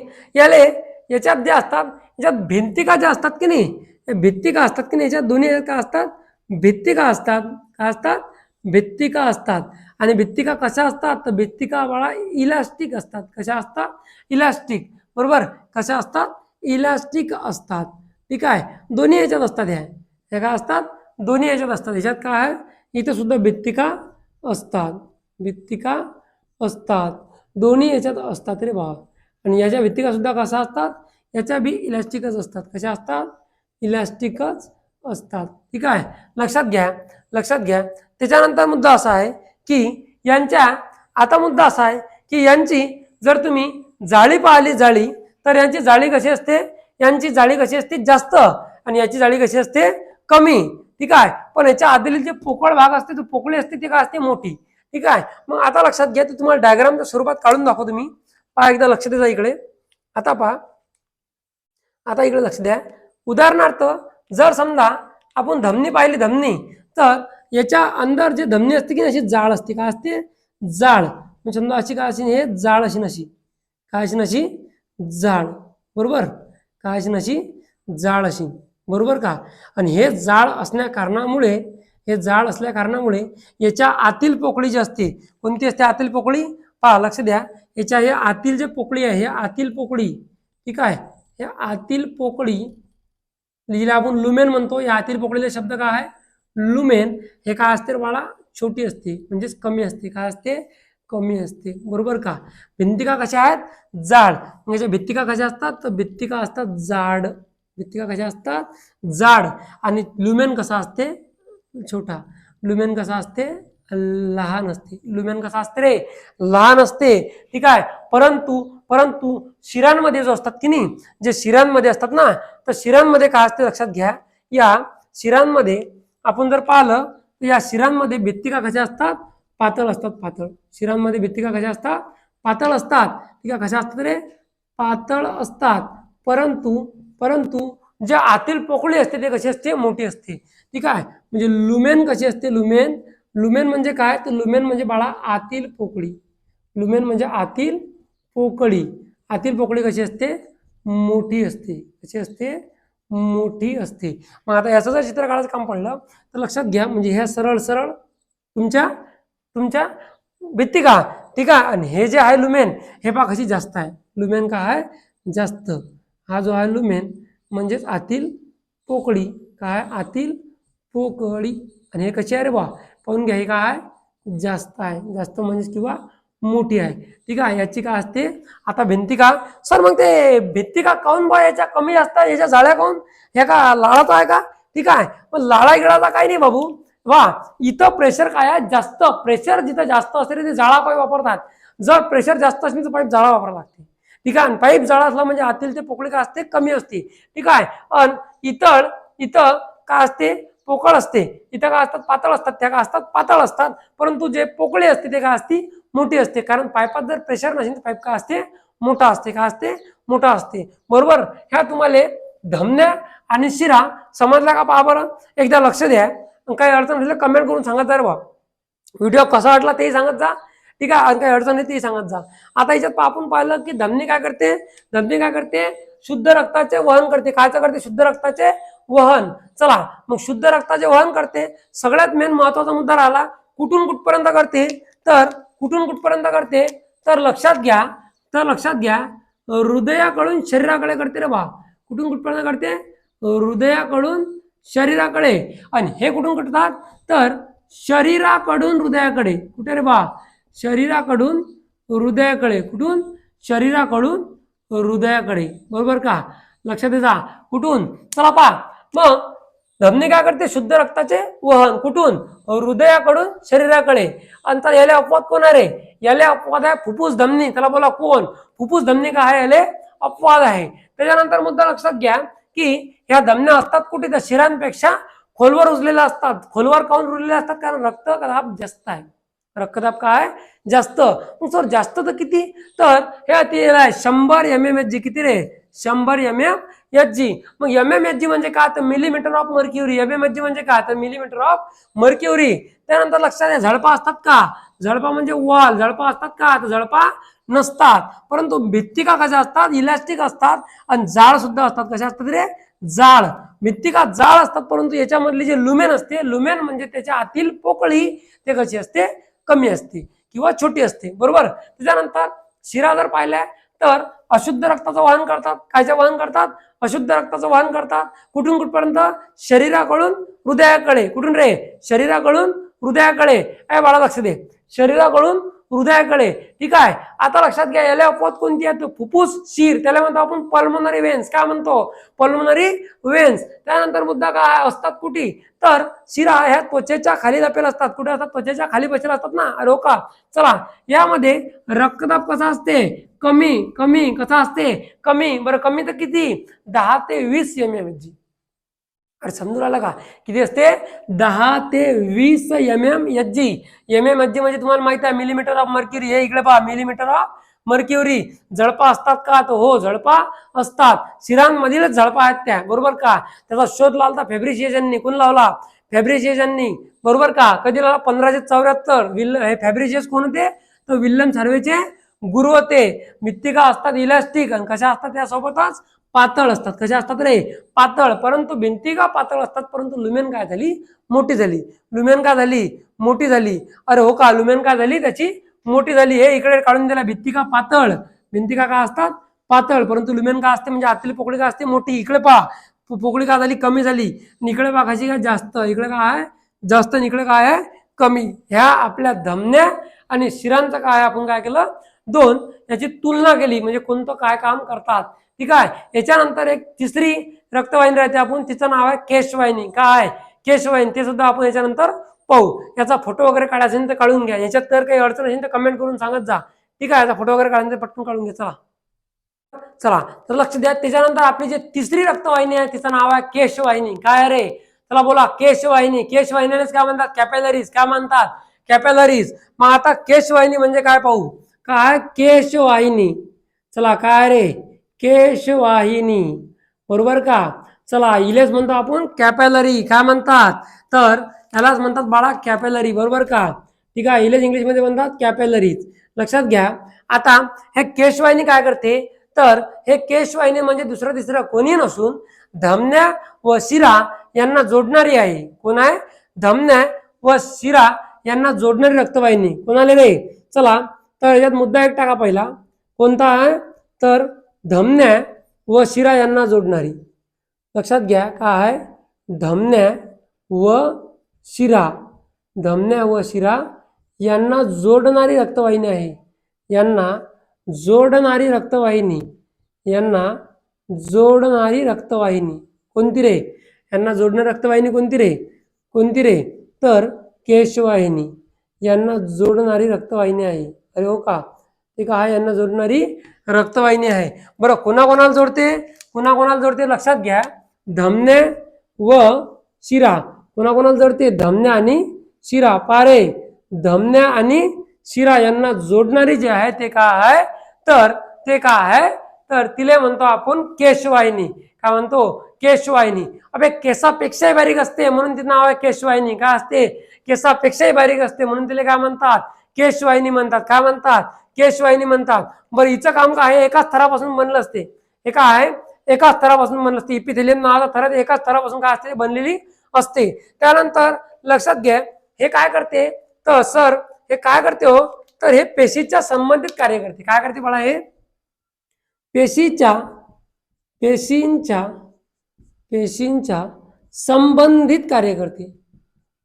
याच्यात जे असतात याच्यात भिंतिका ज्या असतात की नाही भित्तिका असतात की नाही याच्यात दोन्ही काय असतात भित्तिका असतात. काय असतात भित्तिका असतात. आणि भित्तिका कशा असतात तर भित्तिका बाळा इलास्टिक असतात. कशा असतात इलास्टिक बरोबर. कशा असतात इलास्टिक असतात ठीक आहे. दोन्ही याच्यात असतात. ह्या काय असतात दोन्ही याच्यात असतात. ह्याच्यात काय आहे इथे सुद्धा भित्तिका असतात. भित्तिका असतात दोन्ही याच्यात असतात रे भावा. आणि याच्या भित्तिका सुद्धा कशा असतात याच्या बी इलास्टिकच असतात. कशा असतात इलास्टिकच असतात ठीक आहे. लक्षात घ्या. त्याच्यानंतर मुद्दा असा आहे की आता मुद्दा असा आहे की यांची जर तुम्ही जाळी पाहिली जाळी तर यांची जाळी कशी असते यांची जाळी कशी असते जास्त आणि याची जाळी कशी असते कमी ठीक आहे. पण याच्या आतील जे पोकळ भाग असते तो पोकळी असते ती काय असते मोठी ठीक आहे. मग आता लक्षात घ्या ते तुम्हाला डायग्रामच्या स्वरूपात काढून दाखवतो तुम्ही. पहा एकदा लक्ष द्या इकडे. आता पहा आता इकडे लक्ष द्या. उदाहरणार्थ जर समजा आपण धमनी पाहिली धमनी तर याच्या अंदर जे धमनी असते की अशी जाळ असते. काय असते जाळ. समजा अशी काय अशी हे जाळ अशी नशी काय अशी नशी जाळ बरोबर. काय अशी नशी जाळ अशी बरोबर का. आणि हे जाळ असल्या कारणामुळे याच्या आतील पोकळी जी असते कोणती असते आतील पोकळी पहा लक्ष द्या. याच्या हे आतील जे पोकळी आहे हे आतील पोकळी ठीक आहे. या आतील पोकळी लिहिला आपण लुमेन म्हणतो. या आतील पोकळीला शब्द काय आहे लुमेन हे काय असते बाळा, छोटी असते म्हणजेच कमी असते. काय असते, कमी असते. बरोबर का. भित्तिका कशा आहेत, जाड. म्हणजे भित्तिका कशा असतात, तर भित्तिका असतात जाड. भित्तिका कशा असतात, जाड. आणि लुमेन कसा असते, छोटा. लुमेन कसा असते, लहान असते. लुमेन कसा असते रे, लहान असते. ठीक आहे. परंतु परंतु शिरांमध्ये जो असतात की नाही, जे शिरांमध्ये असतात ना, तर शिरांमध्ये काय असते लक्षात घ्या. या शिरांमध्ये आपण जर पाहिलं तर या शिरांमध्ये भित्तिका कशा असतात, पातळ असतात. पातळ. शिरांमध्ये भित्तिका कशा असतात, पातळ असतात. ठीक आहे. कशा असतात रे, पातळ असतात. परंतु परंतु जे आतील पोकळी असते ते कशी असते, मोठी असते. ठीक आहे. म्हणजे लुमेन कशी असते, लुमेन. लुमेन म्हणजे काय, तर लुमेन म्हणजे बाळा आतील पोकळी. लुमेन म्हणजे आतील पोकळी. आतील पोकळी कशी असते, मोठी असते. कशी असते, मोठी असते. मग आता याचं जर चित्र काढायचं काम पडलं तर लक्षात घ्या. म्हणजे ह्या सरळ सरळ तुमच्या तुमच्या भित्तिका. ठीक आहे. आणि हे जे आहे लुमेन, हे पहा कशी जास्त आहे. लुमेन काय आहे, जास्त. हा जो आहे लुमेन म्हणजेच आतील पोकळी. काय, आतील पोकळी. आणि हे कशी आहे रे बा, पाहून घ्या. हे काय आहे, जास्त आहे. जास्त म्हणजे किंवा मोठी आहे. ठीक आहे. याची काय असते, आता भिंतिका. सर मग ते भित्तिका काऊन बा याच्या कमी असतात, याच्या जाळ्या काऊन, ह्या का लाळाचा आहे का. ठीक आहे. पण लाळा गिळाचा काही नाही बाबू. वा, इथं प्रेशर काय आहे, जास्त. प्रेशर जिथं जास्त असते ते जाळा पाईप वापरतात. जर प्रेशर जास्त असेल तर पाईप जाळा वापरावा लागते. ठीक आहे. पाईप जाळा असला म्हणजे आतील ते पोकळी काय असते, कमी असते. ठीक आहे. आणि इथं काय असते, पोकळ असते. इथं काय असतात, पातळ असतात. त्या काय असतात, पातळ असतात. परंतु जे पोकळी असते ते काय असते, मोठी असते. कारण पाईपात जर प्रेशर नसेल तर पाईप काय असते, मोठा असते. काय असते, मोठा असते. बरोबर. ह्या तुम्हाला धमन्या आणि शिरा समजला का, पहा बरं. एकदा लक्ष द्या. काही अडचण असले कमेंट करून सांगत जा रे बा. व्हिडिओ कसा वाटला तेही सांगत जा. ठीक आहे. आणि काही अडचण आहे तेही सांगत जा. आता याच्यात आपण पाहिलं की धमनी काय करते, धमनी काय करते, शुद्ध रक्ताचे वहन करते. कायचं करते, शुद्ध रक्ताचे वहन. चला मग शुद्ध रक्ताचे वहन करते. सगळ्यात मेन महत्वाचा मुद्दा राहिला, कुठून कुठपर्यंत करते, तर कुठून कुठपर्यंत करते, तर लक्षात घ्या. तर लक्षात घ्या, हृदयाकडून शरीराकडे करते रे बा. कुठून कुठपर्यंत करते, हृदयाकडून शरीराकडे. आणि हे कुठून करतात, तर शरीराकडून हृदयाकडे. कुठे रे बा, शरीराकडून हृदयाकडे. कुठून, शरीराकडून हृदयाकडे. बरोबर का. लक्षात द्या. कुठून, चला पहा. मग धमनी काय करते, शुद्ध रक्ताचे वहन. कुठून, हृदयाकडून शरीराकडे. अंतर याला अपवाद कोण आहे, याला अपवाद आहे फुफ्फुस धमनी. त्याला बोला कोण, फुफ्फुस धमनी काय आहे, याले अपवाद आहे. त्याच्यानंतर मुद्दा लक्षात घ्या की ह्या धमन्या असतात कुठे, तर शिरांपेक्षा खोलवर रुजलेल्या असतात. खोलवर काऊन रुजलेल्या असतात, कारण रक्तदाब जास्त आहे. रक्तदाब काय, जास्त. मग सर जास्त तर किती, तर हे 100 mmHg. किती रे, 100 mmHg. मग mmHg म्हणजे काय, तर मिलीमीटर ऑफ मर्क्युरी. mmHg म्हणजे काय, तर मिलीमीटर ऑफ मर्क्युरी. त्यानंतर लक्षात घ्या, झडपा असतात का, झडपा म्हणजे वॉल. झडपा असतात का, तर झडपा नसतात. परंतु भित्तिका कशा असतात, इलास्टिक असतात. आणि जाळ सुद्धा असतात. कशा असतात रे, जाळ. भित्तिका जाळ असतात. परंतु याच्यामधली जे लुमेन असते, लुमेन म्हणजे त्याच्या आतील पोकळी, ते कशी असते, कमी असते किंवा छोटी असते. बरोबर. त्याच्यानंतर शिरा जर पाहिल्या तर अशुद्ध रक्ताचं वहन करतात. कायचं वहन करतात, अशुद्ध रक्ताचं वहन करतात. कुठून कुठपर्यंत, शरीराकडून हृदयाकडे. कुठून रे, शरीराकडून हृदयाकडे. बाळा लक्ष दे, शरीराकडून हृदयाकडे. ठीक आहे. आता लक्षात घ्या, याला अपवाद कोणती आहे, फुफ्फुस शिर. त्याला म्हणतो आपण पल्मोनरी वेन्स. काय म्हणतो, पल्मोनरी वेन्स. त्यानंतर मुद्दा काय असतात कुठे, तर शिरा ह्या त्वचेच्या खाली लपेल असतात. कुठे असतात, त्वचेच्या खाली बसेल असतात ना. रोका. चला, यामध्ये रक्तदाब कसा असते, कमी. कमी कसा असते, कमी. बरं, कमी तर किती, 10 ते 20 mmHg. अरे समजून आला का, किती असते, 10 ते 20 mmHg. mmHg म्हणजे तुम्हाला माहिती आहे मिलीमीटर ऑफ मर्क्युरी. हे इकडे पहा, मिलीमीटर ऑफ मर्क्युरी. झडपा असतात का, तर हो, झडपा असतात. शिरांमधीलच झडपा आहेत त्या. बरोबर का. त्याचा शोध लावला फॅब्रिशियसनी. कोण लावला, फॅब्रिशियसनी. बरोबर का. कधी लावला, 1574. हे फॅब्रिशियस कोण होते, तर विल्यम सार्वेचे गुरु होते. भित्तिका असतात इलास्टिक, आणि कशा असतात त्यासोबतच पातळ असतात. कशा असतात रे, पातळ. परंतु भिंतिका पातळ असतात. परंतु लुमेन काय झाली, मोठी झाली. लुमेन काय झाली, मोठी झाली. अरे हो का, लुमेन काय झाली, त्याची मोठी झाली. हे इकडे काढून दिला, भित्तिका पातळ. भिंतिका काय असतात, पातळ. परंतु लुमेन काय असते, म्हणजे आतली पोकळी काय असते, मोठी. इकडे पहा, पोकळी काय झाली, कमी झाली. इकडे पहा कशी काय, जास्त. इकडे काय आहे, जास्त आणि इकडे काय आहे कमी. ह्या आपल्या धमन्या आणि शिरांचं काय आपण काय केलं दोन याची तुलना केली म्हणजे कोणतं काय काम करतात. ठीक आहे. याच्यानंतर एक तिसरी रक्तवाहिनी राहते आपण तिचं नाव आहे केशवाहिनी. काय केशवाहिनी ते सुद्धा आपण याच्यानंतर पाहू. याचा फोटो वगैरे काढायचा असेल तर काढून घ्या. याच्यात तर काही अडचण असेल तर कमेंट करून सांगत जा. ठीक आहे. याचा फोटो वगैरे काढायचा पटकन काढून घ्या. चला तर लक्ष द्या. त्याच्यानंतर आपली जी तिसरी रक्तवाहिनी आहे तिचं नाव आहे केशवाहिनी. काय रे चला बोला केशवाहिनी. केशवाहिनीलाच काय म्हणतात कॅपिलरीज. काय म्हणतात कॅपिलरीज. मग आता केशवाहिनी म्हणजे काय पाहू. काय केशवाहिनी. चला काय रे केशवाहिनी बरोबर का. चला इलेच म्हणतो आपण कॅपिलरी. काय म्हणतात तर यालाच म्हणतात बाळा कॅपिलरी बरोबर का. ठीक आहे. इलेच इंग्लिश मध्ये म्हणतात कॅपिलरीज. लक्षात घ्या. आता हे केशवाहिनी काय करते तर हे केशवाहिनी म्हणजे दुसरं तिसरं कोणी नसून धमन्या व शिरा यांना जोडणारी आहे. कोण आहे धमन्या व शिरा यांना जोडणारी रक्तवाहिनी. कोणाले रे चला तर याच्यात मुद्दा एक टाका पहिला कोणता आहे तर धमन्या व शिरा यांना जोडणारी. लक्षात घ्या काय धमन्या व शिरा. धमन्या व शिरा यांना जोडणारी रक्तवाहिनी आहे. यांना जोडणारी रक्तवाहिनी. यांना जोडणारी रक्तवाहिनी कोणती रे. यांना जोडणारी रक्तवाहिनी कोणती रे. कोणती रे तर केशवाहिनी. यांना जोडणारी रक्तवाहिनी आहे. अरे हो का ते काय यांना जोडणारी रक्तवाहिनी आहे. बरं कोणाकोणाला जोडते कोणाकोणाला जोडते लक्षात घ्या. धमन्या व शिरा कोणाकोणाला जोडते धमन्या आणि शिरा. पारे धमन्या आणि शिरा यांना जोडणारी जे आहे ते काय आहे तर ते काय आहे तर तिला म्हणतो आपण केशवाहिनी. काय म्हणतो केशवाहिनी. अबे केसापेक्षाही बारीक असते म्हणून तिचं नाव आहे केशवाहिनी. काय असते केसापेक्षाही बारीक असते म्हणून तिला काय म्हणतात केशवाहिनी म्हणतात. काय म्हणतात केशवाहिनी म्हणतात. बरं हिचं काम काय आहे एकाच थरापासून बनलं असते. हे काय आहे एकाच थरापासून बनलं असते. इपिथेलियम नावाचा थर एकाच थरापासून काय असते बनलेली असते. त्यानंतर लक्षात घ्या हे काय करते तर सर हे काय करते हो तर हे पेशीच्या संबंधित कार्य करते. काय करते बाळा हे पेशींच्या संबंधित कार्य करते.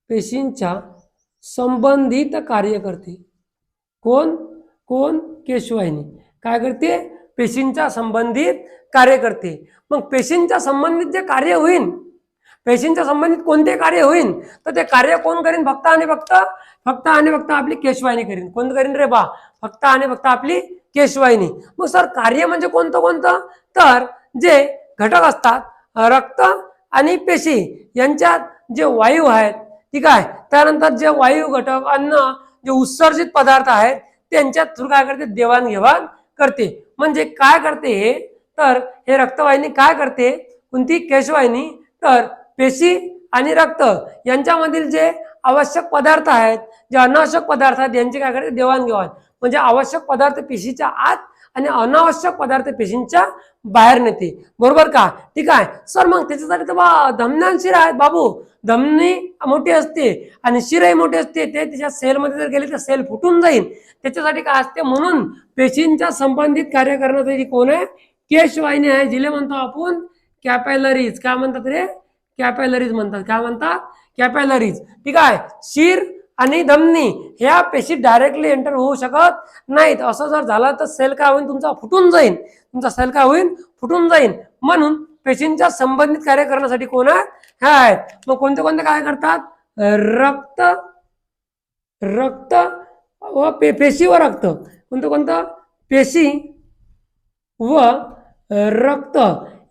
पेशींच्या संबंधित कार्य करते. कोण कोण केशवाहिनी काय करते पेशींच्या संबंधित कार्य करते. मग पेशींच्या संबंधित जे कार्य होईल पेशींच्या संबंधित कोणते कार्य होईल तर ते कार्य कोण करीन फक्त आणि फक्त आपली केशवाहिनी करीन. कोण करीन रे बा फक्त आणि फक्त आपली केशवाहिनी. मग सर कार्य म्हणजे कोणतं कोणतं तर जे घटक असतात रक्त आणि पेशी यांच्यात जे वायू आहेत ठीक आहे. त्यानंतर जे वायू घटक अन्न जे उत्सर्जित पदार्थ आहेत त्यांच्यात थ्रू काय करते देवाणघेवाण करते. म्हणजे काय करते हे तर हे रक्तवाहिनी काय करते कोणती केशवाहिनी तर पेशी आणि रक्त यांच्यामधील जे आवश्यक पदार्थ आहेत जे अनावश्यक पदार्थ आहेत यांची काय करते देवाणघेवाण. म्हणजे आवश्यक पदार्थ पेशीच्या आत आणि अनावश्यक पदार्थ पेशींच्या बाहेर नेते. बरोबर का. ठीक आहे सर मग त्याच्यासाठी तर धमन्या शिरा आहेत बाबू. धमनी मोठी असते आणि शिराही मोठी असते. ते त्याच्या सेलमध्ये जर गेले तर सेल फुटून जाईल. त्याच्यासाठी काय असते म्हणून पेशींच्या संबंधित कार्य करण्यासाठी कोण आहे केशवाहिनी आहे. जिले म्हणतो आपण कॅपिलरीज. काय म्हणतात रे कॅपिलरीज म्हणतात. काय म्हणतात कॅपिलरीज. ठीक आहे. शिर आणि धमनी ह्या पेशी डायरेक्टली एंटर होऊ शकत नाहीत. असं जर झालं तर सेल काय होईल तुमचा फुटून जाईल. तुमचा सेल काय होईल फुटून जाईल. म्हणून पेशींच्या संबंधित कार्य करण्यासाठी कोण आहे ह्या आहेत. मग कोणते कोणते काय करतात रक्त व पेशी व रक्त. कोणतं पेशी व रक्त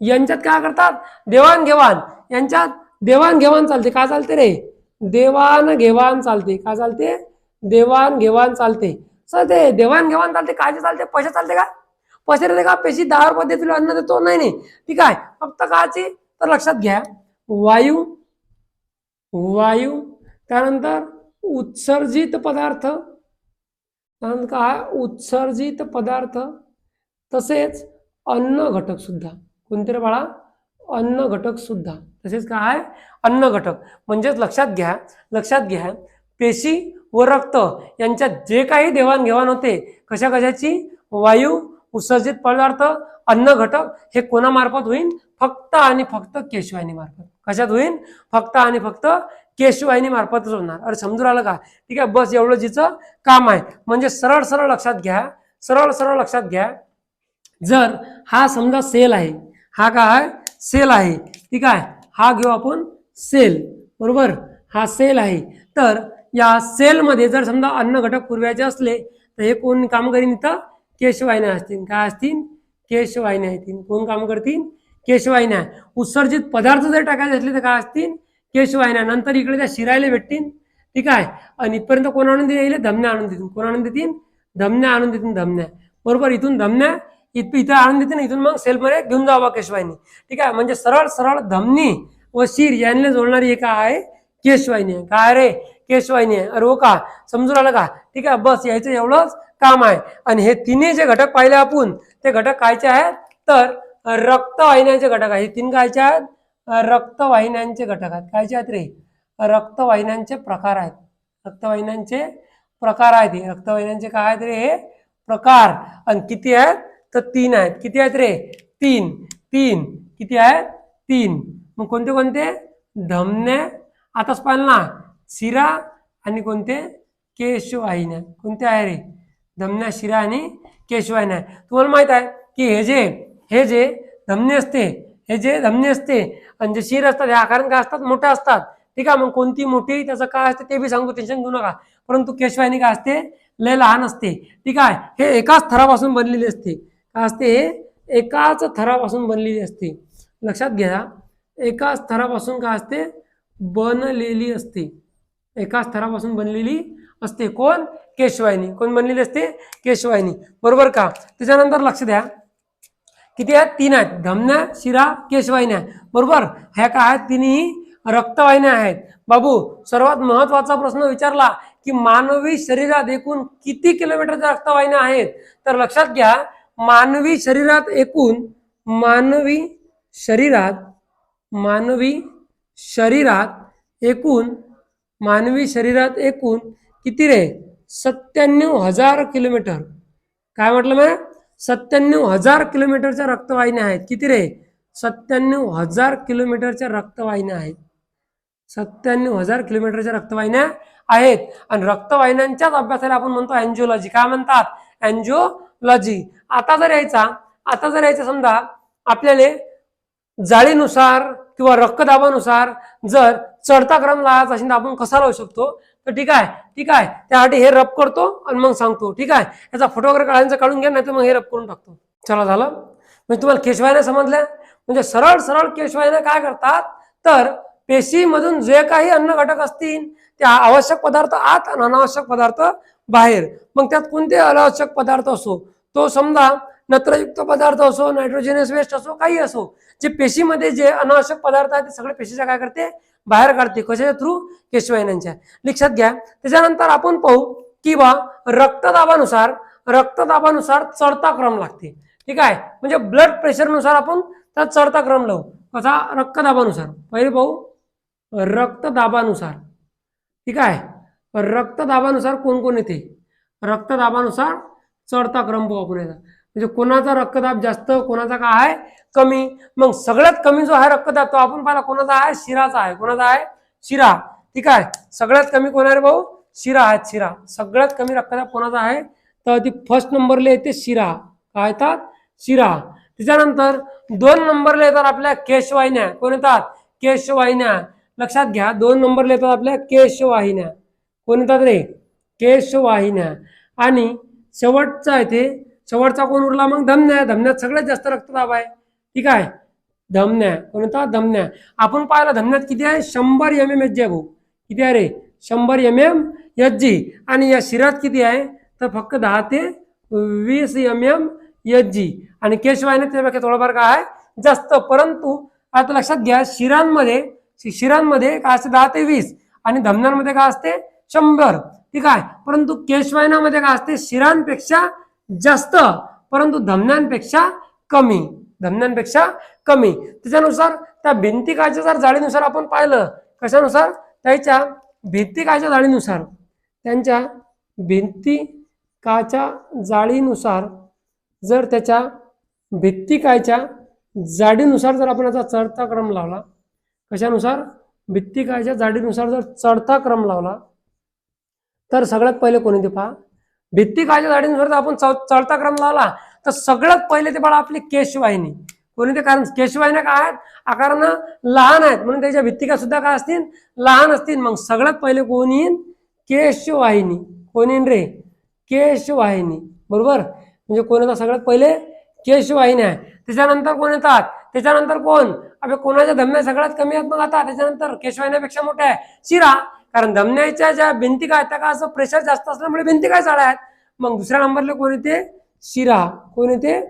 यांच्यात काय करतात देवाणघेवाण. यांच्यात देवाणघेवाण चालते. काय चालते रे देवाणघेवाण चालते. काय चालते देवाणघेवाण चालते. सर ते देवाणघेवाण चालते काय चालते पैसे चालते का पैसे देते का पेशी 10 रुपये देतील अन्न देतो नाही. ठीक आहे फक्त काची तर लक्षात घ्या वायू त्यानंतर उत्सर्जित पदार्थ. त्यानंतर काय उत्सर्जित पदार्थ तसेच अन्न घटक सुद्धा. कोणते रे बाळा अन्न घटक सुद्धा. तसेच काय अन्न घटक. म्हणजेच लक्षात घ्या पेशी व रक्त यांच्यात जे काही देवाणघेवाण होते कशाची वायू उत्सर्जित पदार्थ अन्न घटक हे कोणामार्फत होईल फक्त आणि फक्त केशवाहिनी मार्फत. कशात होईल फक्त आणि फक्त केशवाहिनी मार्फतच होणार. अरे समजून आलं का? ठीक आहे, बस एवढं जिचं काम आहे. म्हणजे सरळ सरळ लक्षात घ्या, सरळ सरळ लक्षात घ्या. जर हा समजा सेल आहे, हा काय सेल आहे, ठीक आहे, हा घेऊ आपण सेल, बरोबर, हा सेल आहे. तर या सेलमध्ये जर समजा अन्न घटक पुरवायचे असले तर हे कोण काम करीन? इथं केशवाहिन्या असतील. काय असतील? केशवाहिन्या येतील. कोण काम करतील? केशवाहिन्या. उत्सर्जित पदार्थ जर टाकायचे असले तर काय असतील? केशवाहिन्या. नंतर इकडे त्या शिरायला भेटतील, ठीक आहे, आणि इथपर्यंत कोण आणून देईल? धमन्या आणून देतील. कोण आणून देतील? धमन्या आणून देतील. धमन्या, बरोबर. इथून धमन्या इथं आणून देते ना, इथून मग सेलमध्ये घेऊन जावा केशवाहिनी, ठीक आहे. म्हणजे सरळ सरळ धमनी व शिर यांना जोडणारी एक आहे केशवाहिनी आहे. काय रे? केशवाहिनी आहे. अरे हो का? समजून आलं का? ठीक आहे, बस यायचं एवढंच काम आहे. आणि हे तिन्ही जे घटक पाहिले आपण, ते घटक कायचे आहेत? तर रक्तवाहिन्यांचे घटक आहेत. हे तीन कायचे आहेत? रक्तवाहिन्यांचे घटक आहेत. कायचे आहेत रे? रक्तवाहिन्यांचे प्रकार आहेत. रक्तवाहिन्यांचे प्रकार आहेत. हे रक्तवाहिन्यांचे काय आहेत रे? हे प्रकार. आणि किती आहेत? तर 3 आहेत. किती आहेत रे? 3. 3 किती आहेत? 3. मग कोणते कोणते? धमन्या, आताच पाहिलं ना, शिरा आणि कोणते? केशवाहिन्या. कोणते आहे रे? धमन्या, शिरा आणि केशवाहिन्या. तुम्हाला माहित आहे की हे जे धमनी असते, हे जे धमनी असते आणि जे शिर असतात, हे आकाराने काय असतात? मोठ्या असतात, ठीक आहे. मग कोणती मोठी, त्याचं काय असते ते बी सांगतो, टेन्शन घेऊ नका. परंतु केशवाहिनी काय असते? लय लहान असते, ठीक आहे. हे एकाच थरापासून बनलेली असते. काय असते? हे एकाच थरापासून बनलेली असते. लक्षात घ्या, एकाच थरापासून काय असते? बनलेली असते. एकाच थरापासून बनलेली असते. कोण? केशवाहिनी. कोण बनलेली असते? केशवाहिनी, बरोबर का? त्याच्यानंतर लक्ष द्या, किती आहेत? 3 आहेत. धमन्या, शिरा, केशवाहिन्या, बरोबर. ह्या काय आहेत? तिन्ही रक्तवाहिन्या आहेत. बाबू, सर्वात महत्वाचा प्रश्न विचारला की मानवी शरीरात एकूण किती किलोमीटरच्या रक्तवाहिन्या आहेत? तर लक्षात घ्या, मानवी शरीरात एकूण मानवी शरीरात एकूण किती रे? 97,000 किलोमीटर. काय म्हटलं मी? 97,000 किलोमीटरच्या रक्तवाहिन्या आहेत. किती रे? 97,000 किलोमीटरच्या रक्तवाहिन्या आहेत. 97,000 किलोमीटरच्या रक्तवाहिन्या आहेत. आणि रक्तवाहिन्यांच्याच अभ्यासाला आपण म्हणतो अँजिओलॉजी. काय म्हणतात? अँजिओलॉजी. आता जर यायचा समजा आपल्याला जाळीनुसार किंवा रक्तदाबानुसार जर चढता क्रम लावायचा असेल तर आपण कसा लावू शकतो? तर ठीक आहे, त्यासाठी हे रब करतो आणि मग सांगतो, ठीक आहे. याचा फोटो वगैरे काढून घ्या, नाही तर मग हे रब करून टाकतो. चला, झालं. म्हणजे तुम्हाला केशवाहिन्या समजल्या. म्हणजे सरळ सरळ केशवाहिन्या काय करतात? तर पेशीमधून जे काही अन्न घटक असतील ते आवश्यक पदार्थ आत आणि अनावश्यक पदार्थ बाहेर. मग त्यात कोणते अनावश्यक पदार्थ असो, तो समजा नत्रयुक्त पदार्थ असो, नायट्रोजनस वेस्ट असो, काही असो, जे पेशीमध्ये जे अनावश्यक पदार्थ आहेत ते सगळे पेशीच्या काय करते? बाहेर काढते. कशाच्या थ्रू? केशवाहिन्यांच्या. लक्षात घ्या. त्याच्यानंतर आपण पाहू की रक्तदाबानुसार चढता क्रम लागते, ठीक आहे. म्हणजे ब्लड प्रेशरनुसार आपण त्यात चढता क्रम लावू. कसा? रक्तदाबानुसार. पहिले पाहू रक्तदाबानुसार, ठीक आहे. रक्तदाबानुसार कोण कोण येते? रक्तदाबानुसार चढता क्रम पाहू आपण याचा. म्हणजे कोणाचा रक्तदाब जास्त, कोणाचा काय आहे? कमी. मग सगळ्यात कमी जो आहे रक्तदाब तो आपण पाहिला कोणाचा आहे? शिराचा आहे. कोणाचा आहे? शिरा, ठीक आहे. सगळ्यात कमी कोण आहे भाऊ? शिरा आहेत. शिरा सगळ्यात कमी रक्तदाब कोणाचा आहे? तर ती फर्स्ट नंबरला येते शिरा. काय येतात? शिरा. त्याच्यानंतर 2 नंबरला येतात आपल्या केशवाहिन्या. कोण येतात? केशवाहिन्या. लक्षात घ्या, 2 नंबरला येतात आपल्या केशवाहिन्या. कोण येतात रे? केशवाहिन्या. आणि शेवटचा कोण उरला? मग धमन्या. धमन्यात सगळ्यात जास्त रक्तदाब आहे, ठीक आहे. धमन्या. कोण येतात? धमन्या. आपण पाहिलं धमन्यात किती आहे? 100 mmHg आहे भाऊ. किती आहे रे? 100 mmHg. आणि या शिरात किती आहे? तर फक्त 10 ते 20 mmHg. आणि केशवाहिन्यात त्यापेक्षा थोडंफार काय आहे? जास्त. परंतु आता लक्षात घ्या, शिरांमध्ये काय असते? 10 ते 20. आणि धमन्यांमध्ये काय असते? 100, ठीक आहे. परंतु केशवाहिन्यामध्ये काय असते? शिरांपेक्षा जास्त, परंतु धमन्यांपेक्षा कमी. त्याच्यानुसार त्या भिंतिकाच्या जर जाळीनुसार आपण पाहिलं, कशानुसार? त्याच्या भिंतिकाच्या जाळीनुसार, त्यांच्या भिंतिकाच्या जाळीनुसार जर त्याच्या भित्तिकाच्या जाडीनुसार जर आपण याचा चढता क्रम लावला, कशानुसार? भित्तिकाच्या जाडीनुसार जर चढता क्रम लावला तर सगळ्यात पहिले कोणी ते पहा, भित्तिकाच्या जाडीनुसार जर आपण चढता क्रम लावला तर सगळ्यात पहिले ते पहा आपली केशवाहिनी. कोणी ते, कारण केशवाहिन्या काय आहेत, आकारानं लहान आहेत म्हणून त्याच्या भित्तिका सुद्धा काय असतील, लहान असतील. मग सगळ्यात पहिले कोण येईन, केशवाहिनी. कोण येईन रे, केशवाहिनी. बरोबर, म्हणजे कोण येतात सगळ्यात पहिले, केशवाहिनी आहे. त्याच्यानंतर कोण येतात, त्याच्यानंतर कोण, अबे कोणाच्या धमन्या सगळ्यात कमी आहेत मग आता, त्याच्यानंतर केशवाहिन्यापेक्षा मोठ्या आहे शिरा. कारण धमन्याच्या ज्या भिंतिका आहेत त्या का असं प्रेशर जास्त असल्यामुळे भिंतिका जाड्या आहेत. मग दुसऱ्या नंबरला कोण येते, शिरा. कोण येते,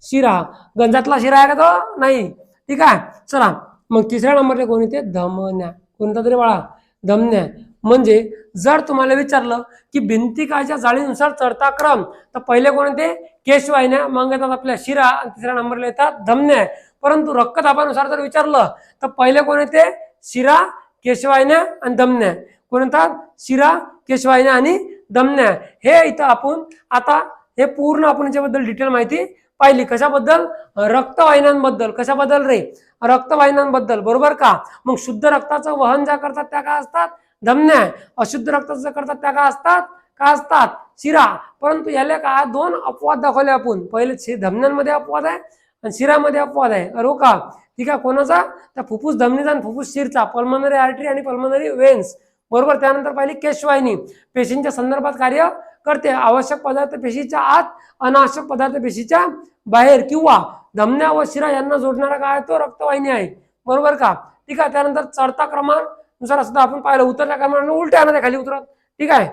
शिरा. गंजातला शिरा आहे का तो, नाही. ठीक आहे, चला मग तिसऱ्या नंबरला कोण येते, धमन्या. कोणता तरी बाळा, धमन्या. म्हणजे जर तुम्हाला विचारलं की भिंतिकाच्या जाळीनुसार चढता क्रम, तर पहिले कोण येते, केशवाहिन्या, मग येतात आपल्या शिरा, आणि तिसऱ्या नंबरला येतात धमन्या. परंतु रक्तदाबानुसार जर विचारलं तर पहिले कोण येते, शिरा, केशवाहिन्या आणि धमन्या. कोण येतात, शिरा, केशवाहिन्या आणि धमन्या. हे इथं आपण आता हे पूर्ण आपण याच्याबद्दल डिटेल माहिती पाहिली. कशाबद्दल, रक्तवाहिन्यांबद्दल. कशाबद्दल रे, रक्तवाहिन्यांबद्दल. बरोबर का. मग शुद्ध रक्ताचं वहन ज्या करतात त्या काय असतात, धमन्या. अशुद्ध रक्ताचं करतात त्या काय असतात, काय असतात, शिरा. परंतु याला काय दोन अपवाद दाखवले आपण. पहिले धमन्यांमध्ये अपवाद आहे आणि शिरामध्ये अपवाद आहे. अरे का, ठीक आहे. कोणाचा, त्या फुफ्फुस धमनीचा आणि फुफ्फुस शिरचा, पल्मनरी आर्टरी आणि पल्मनरी वेन्स. बरोबर. त्यानंतर पाहिली केशवाहिनी, पेशींच्या संदर्भात कार्य करते. आवश्यक पदार्थ पेशीच्या आत, अनावश्यक पदार्थ पेशीच्या बाहेर, किंवा धमन्या व शिरा यांना जोडणारा काय तो रक्तवाहिनी आहे. बरोबर का. ठीक आहे. त्यानंतर चढता क्रमानुसार सुद्धा आपण पाहिलं, उतरत्या क्रमाने उलट्या आणत खाली उतरत. ठीक आहे.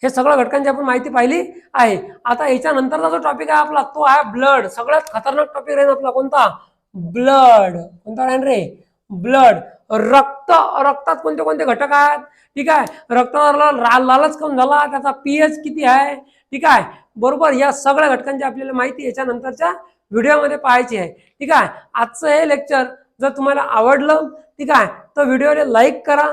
हे सगळ्या घटकांची आपण माहिती पाहिली आहे. आता याच्यानंतरचा जो टॉपिक आहे आपला तो आहे ब्लड. सगळ्यात खतरनाक टॉपिक राहील आपला कोणता, ब्लड. कोणता राहील रे, ब्लड. रक्त. रक्तात कोणते कोणते घटक आहेत. ठीक आहे. रक्ताला लालच कम झाला, त्याचा पीएच किती आहे. ठीक आहे. बरोबर. या सगळ्या घटकांची आपल्याला माहिती याच्यानंतरच्या व्हिडिओमध्ये पाहायची आहे. ठीक आहे. आजचं हे लेक्चर जर तुम्हाला आवडलं, ठीक आहे, तर व्हिडिओला लाईक करा,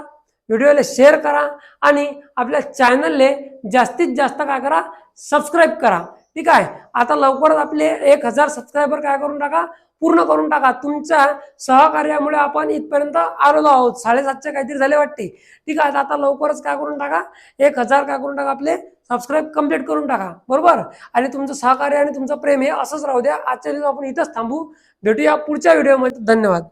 व्हिडिओला शेअर करा आणि आपल्या चॅनलले जास्तीत जास्त काय करा, सबस्क्राईब करा. ठीक आहे. आता लवकरच आपले 1000 सबस्क्रायबर काय करून टाका, पूर्ण करून टाका. तुमच्या सहकार्यामुळे आपण इथपर्यंत आलेलो आहोत. 750 काहीतरी झाले वाटते. ठीक आहे. आता लवकरच काय करून टाका, 1000 काय करून टाका, आपले सबस्क्राईब कंप्लीट करून टाका. बरोबर. आणि तुमचं सहकार्य आणि तुमचं प्रेम हे असंच राहू द्या. आजच्या दिवस आपण इथंच थांबू. भेटूया पुढच्या व्हिडिओमध्ये. धन्यवाद.